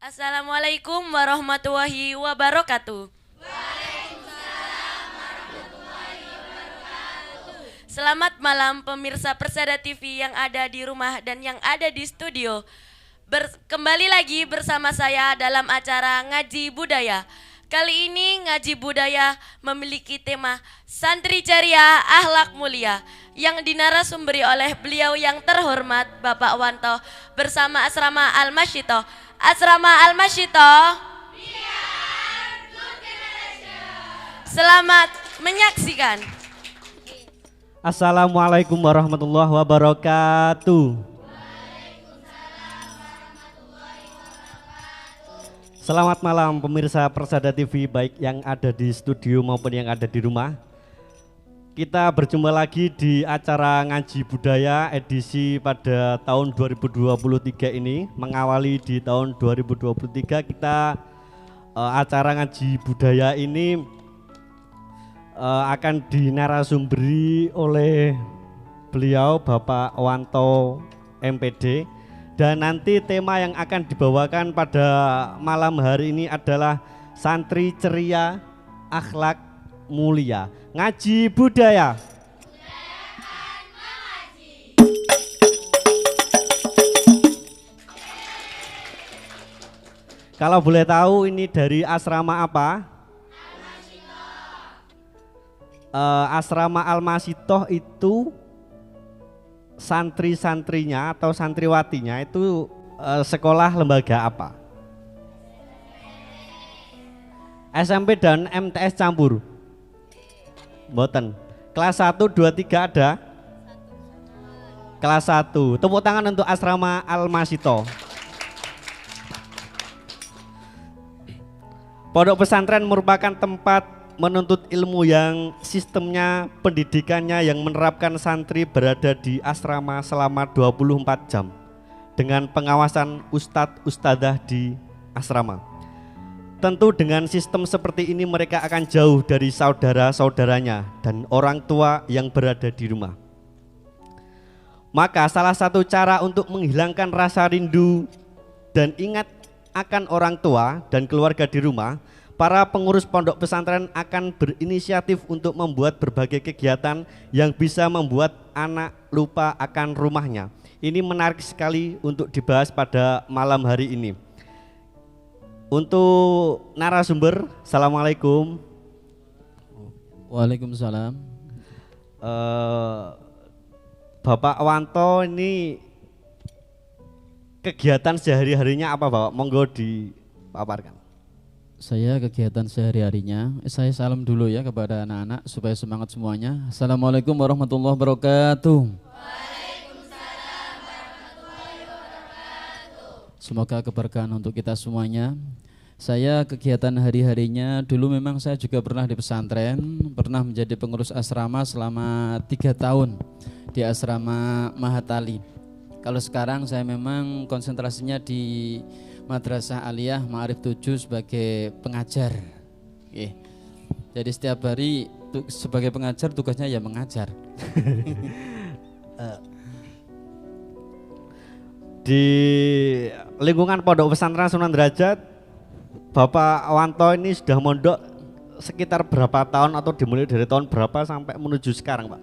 Assalamualaikum warahmatullahi wabarakatuh. Selamat malam pemirsa Persada TV yang ada di rumah dan yang ada di studio. Kembali lagi bersama saya dalam acara Ngaji Budaya. Kali ini Ngaji Budaya memiliki tema Santri Ceria Akhlak Mulia yang dinarasumberi oleh beliau yang terhormat Bapak Wanto bersama Asrama Al-Masyito. Asrama Al-Masyito, selamat menyaksikan. Assalamualaikum warahmatullahi wabarakatuh. Selamat malam pemirsa Persada TV, baik yang ada di studio maupun yang ada di rumah. Kita berjumpa lagi di acara Ngaji Budaya edisi pada tahun 2023 ini. Mengawali di tahun 2023 kita acara Ngaji Budaya ini akan dinarasumberi oleh beliau Bapak Wanto MPD. Dan nanti tema yang akan dibawakan pada malam hari ini adalah Santri Ceria Akhlak Mulia. Ngaji Budaya. Kalau boleh tahu ini dari asrama apa? Asrama Al-Masyitoh itu santri-santrinya atau santriwatinya itu sekolah lembaga apa? SMP dan MTS campur? Mboten. Kelas 1, 2, 3 ada? Kelas 1. Tepuk tangan untuk Asrama Al-Masyitoh. Pondok pesantren merupakan tempat menuntut ilmu yang sistemnya pendidikannya yang menerapkan santri berada di asrama selama 24 jam dengan pengawasan ustadz ustadzah di asrama. Tentu dengan sistem seperti ini mereka akan jauh dari saudara-saudaranya dan orang tua yang berada di rumah. Maka salah satu cara untuk menghilangkan rasa rindu dan ingat akan orang tua dan keluarga di rumah, para pengurus pondok pesantren akan berinisiatif untuk membuat berbagai kegiatan yang bisa membuat anak lupa akan rumahnya. Ini menarik sekali untuk dibahas pada malam hari ini. Untuk narasumber, Assalamualaikum. Waalaikumsalam. Bapak Wanto ini kegiatan sehari-harinya apa Bapak? Monggo dipaparkan. Saya kegiatan sehari-harinya, saya salam dulu ya kepada anak-anak supaya semangat semuanya. Assalamualaikum warahmatullahi wabarakatuh. Waalaikumsalam warahmatullahi wabarakatuh. Semoga keberkahan untuk kita semuanya. Saya kegiatan hari-harinya dulu memang saya juga pernah di pesantren, pernah menjadi pengurus asrama selama 3 tahun di asrama Mahatali. Kalau sekarang saya memang konsentrasinya di Madrasah Aliyah Ma'arif 7 sebagai pengajar. Jadi setiap hari sebagai pengajar tugasnya ya mengajar. Di lingkungan Pondok Pesantren Sunan Derajat, Bapak Wanto ini sudah mondok sekitar berapa tahun atau dimulai dari tahun berapa sampai menuju sekarang Pak?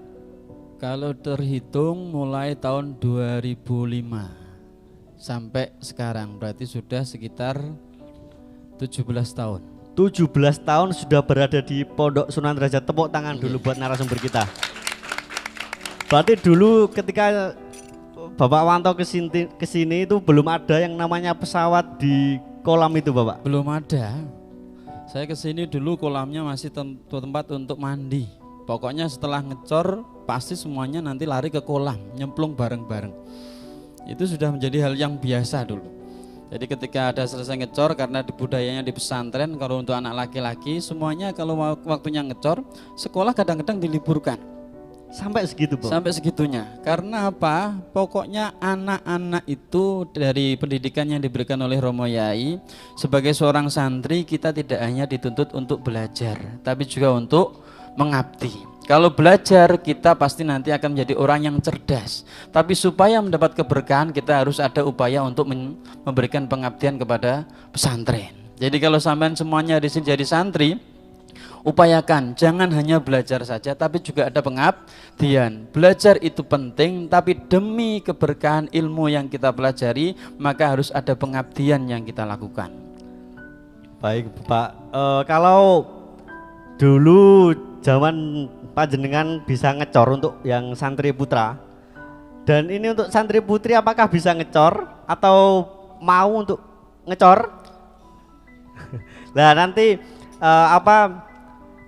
Kalau terhitung mulai tahun 2005 sampai sekarang berarti sudah sekitar 17 tahun. 17 tahun sudah berada di Pondok Sunan Derajat. Tepuk tangan dulu buat narasumber kita. Berarti dulu ketika Bapak Wanto kesini itu belum ada yang namanya pesawat di kolam itu Bapak? Belum ada. Saya kesini dulu kolamnya masih tempat untuk mandi. Pokoknya setelah ngecor pasti semuanya nanti lari ke kolam, nyemplung bareng-bareng. Itu sudah menjadi hal yang biasa dulu. Jadi ketika ada selesai ngecor, karena di budayanya di pesantren kalau untuk anak laki-laki semuanya kalau waktunya ngecor, sekolah kadang-kadang diliburkan. Sampai segitu Pak? Sampai segitunya. Karena apa? Pokoknya anak-anak itu dari pendidikan yang diberikan oleh Romo Yai, sebagai seorang santri kita tidak hanya dituntut untuk belajar, tapi juga untuk mengabdi. Kalau belajar kita pasti nanti akan menjadi orang yang cerdas. Tapi supaya mendapat keberkahan kita harus ada upaya untuk memberikan pengabdian kepada pesantren. Jadi kalau sampean semuanya di sini jadi santri, upayakan jangan hanya belajar saja tapi juga ada pengabdian. Belajar itu penting, tapi demi keberkahan ilmu yang kita pelajari maka harus ada pengabdian yang kita lakukan. Baik Pak, kalau dulu zaman panjenengan bisa ngecor untuk yang santri putra, dan ini untuk santri putri apakah bisa ngecor atau mau untuk ngecor? Nah nanti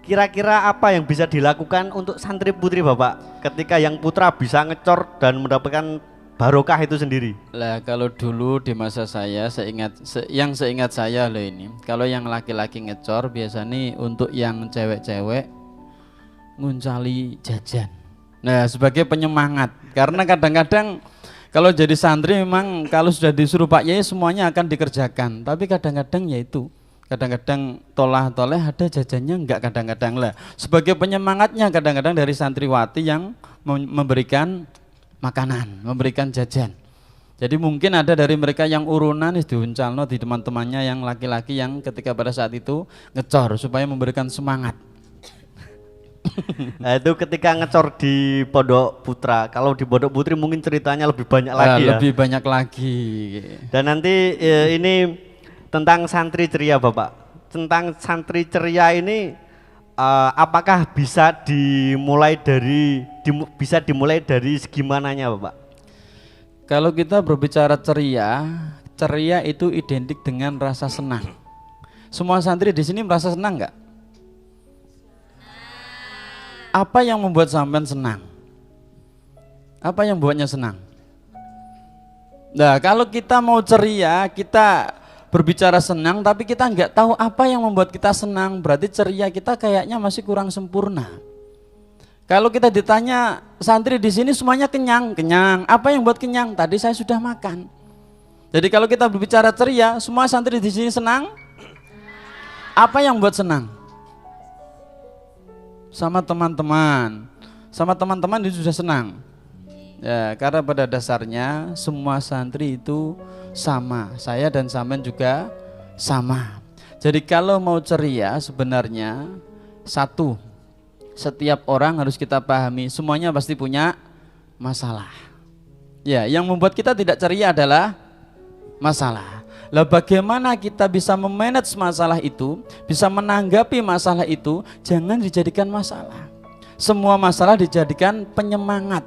kira-kira apa yang bisa dilakukan untuk santri putri Bapak ketika yang putra bisa ngecor dan mendapatkan barokah itu sendiri? Lah kalau dulu di masa saya seingat saya loh ini, kalau yang laki-laki ngecor biasanya untuk yang cewek-cewek nguncali jajan. Nah sebagai penyemangat, karena kadang-kadang kalau jadi santri memang kalau sudah disuruh Pak Yai semuanya akan dikerjakan, tapi kadang-kadang yaitu kadang-kadang tolah-toleh ada jajannya enggak, kadang-kadang lah sebagai penyemangatnya kadang-kadang dari santriwati yang memberikan makanan, memberikan jajan. Jadi mungkin ada dari mereka yang urunan diuncalno di teman-temannya yang laki-laki yang ketika pada saat itu ngecor supaya memberikan semangat. Nah itu ketika ngecor di Pondok Putra. Kalau di Pondok Putri mungkin ceritanya lebih banyak lagi ya. Lebih banyak lagi. Dan nanti ini tentang santri ceria Bapak. Tentang santri ceria ini apakah bisa dimulai dari segi mananya Bapak? Kalau kita berbicara ceria, ceria itu identik dengan rasa senang. Semua santri di sini merasa senang enggak? Apa yang membuat sampean senang? Apa yang membuatnya senang? Nah, kalau kita mau ceria, kita berbicara senang, tapi kita nggak tahu apa yang membuat kita senang, berarti ceria kita kayaknya masih kurang sempurna. Kalau kita ditanya santri di sini semuanya kenyang, kenyang. Apa yang buat kenyang? Tadi saya sudah makan. Jadi kalau kita berbicara ceria, semua santri di sini senang. Apa yang buat senang? Sama teman-teman itu sudah senang ya, karena pada dasarnya semua santri itu sama, saya dan sampean juga sama. Jadi kalau mau ceria sebenarnya satu, setiap orang harus kita pahami semuanya pasti punya masalah ya, yang membuat kita tidak ceria adalah masalah. Lah bagaimana kita bisa memanage masalah itu, bisa menanggapi masalah itu, jangan dijadikan masalah. Semua masalah dijadikan penyemangat.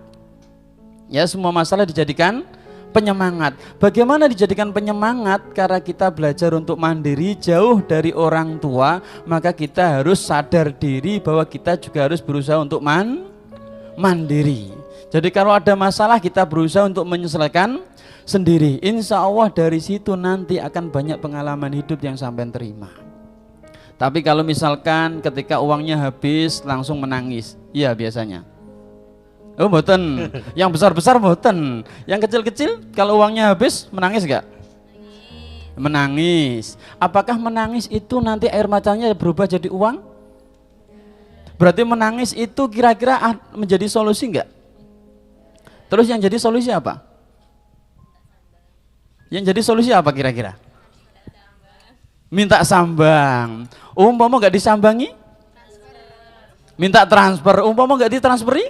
Ya, semua masalah dijadikan penyemangat. Bagaimana dijadikan penyemangat? Karena kita belajar untuk mandiri jauh dari orang tua, maka kita harus sadar diri bahwa kita juga harus berusaha untuk mandiri. Jadi kalau ada masalah kita berusaha untuk menyelesaikan sendiri. Insya Allah dari situ nanti akan banyak pengalaman hidup yang sampai terima. Tapi kalau misalkan ketika uangnya habis langsung menangis, iya biasanya. Oh mboten, yang besar-besar mboten, yang kecil-kecil kalau uangnya habis menangis enggak? Menangis. Apakah menangis itu nanti air matanya berubah jadi uang? Berarti menangis itu kira-kira menjadi solusi enggak? Terus yang jadi solusi apa? Yang jadi solusi apa kira-kira? Minta sambang. Umpama nggak disambangi? Minta transfer. Umpama nggak ditransferi?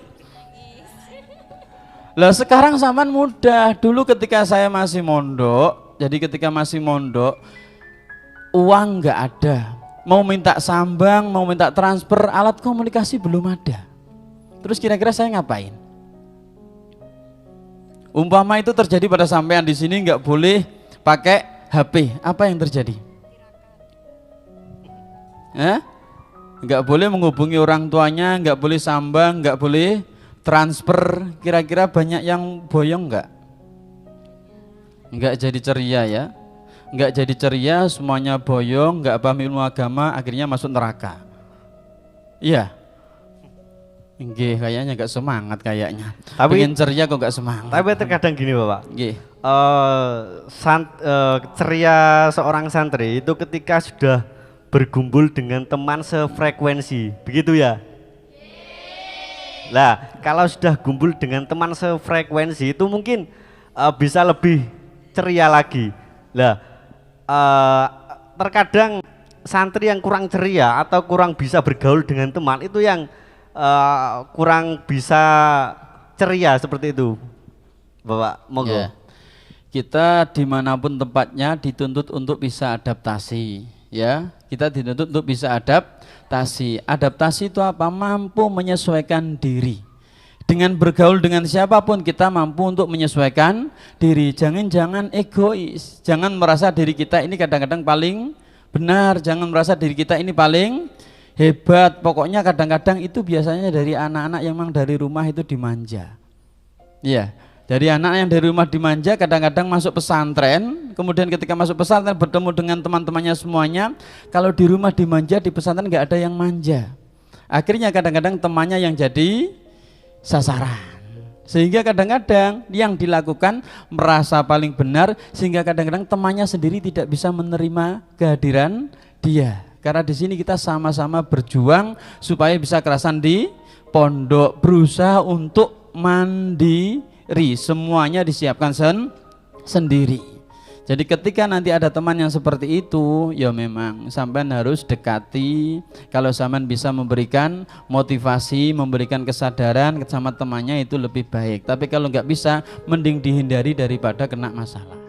Lah sekarang zaman mudah. Dulu ketika saya masih mondok, jadi ketika masih mondok, uang nggak ada. Mau minta sambang, mau minta transfer, alat komunikasi belum ada. Terus kira-kira saya ngapain? Umpama itu terjadi pada sampean di sini nggak boleh pakai HP, apa yang terjadi? Nggak boleh menghubungi orang tuanya, nggak boleh sambang, nggak boleh transfer. Kira-kira banyak yang boyong nggak? Nggak jadi ceria ya, nggak jadi ceria, semuanya boyong, nggak paham ilmu agama, akhirnya masuk neraka. Iya. Nggih, kayaknya gak semangat kayaknya. Tapi pengen ceria kok gak semangat. Tapi terkadang gini Bapak. Nggih. Ceria seorang santri itu ketika sudah berkumpul dengan teman sefrekuensi, begitu ya? Lah, kalau sudah kumpul dengan teman sefrekuensi itu mungkin bisa lebih ceria lagi. Lah, terkadang santri yang kurang ceria atau kurang bisa bergaul dengan teman itu yang kurang bisa ceria seperti itu, Bapak. Monggo. Ya. Kita dimanapun tempatnya dituntut untuk bisa adaptasi, ya. Kita dituntut untuk bisa adaptasi. Adaptasi itu apa? Mampu menyesuaikan diri. Dengan bergaul dengan siapapun kita mampu untuk menyesuaikan diri. Jangan egois. Jangan merasa diri kita ini kadang-kadang paling benar. Jangan merasa diri kita ini paling hebat. Pokoknya kadang-kadang itu biasanya dari anak-anak yang memang dari rumah itu dimanja. Iya. Dari anak yang dari rumah dimanja kadang-kadang masuk pesantren, kemudian ketika masuk pesantren bertemu dengan teman-temannya semuanya, kalau di rumah dimanja, di pesantren nggak ada yang manja. Akhirnya kadang-kadang temannya yang jadi sasaran. Sehingga kadang-kadang yang dilakukan merasa paling benar, sehingga kadang-kadang temannya sendiri tidak bisa menerima kehadiran dia. Karena di sini kita sama-sama berjuang supaya bisa kerasan di pondok, berusaha untuk mandiri. Semuanya disiapkan sendiri. Jadi ketika nanti ada teman yang seperti itu, ya memang sampean harus dekati. Kalau sampean bisa memberikan motivasi, memberikan kesadaran sama temannya itu lebih baik. Tapi kalau nggak bisa, mending dihindari daripada kena masalah.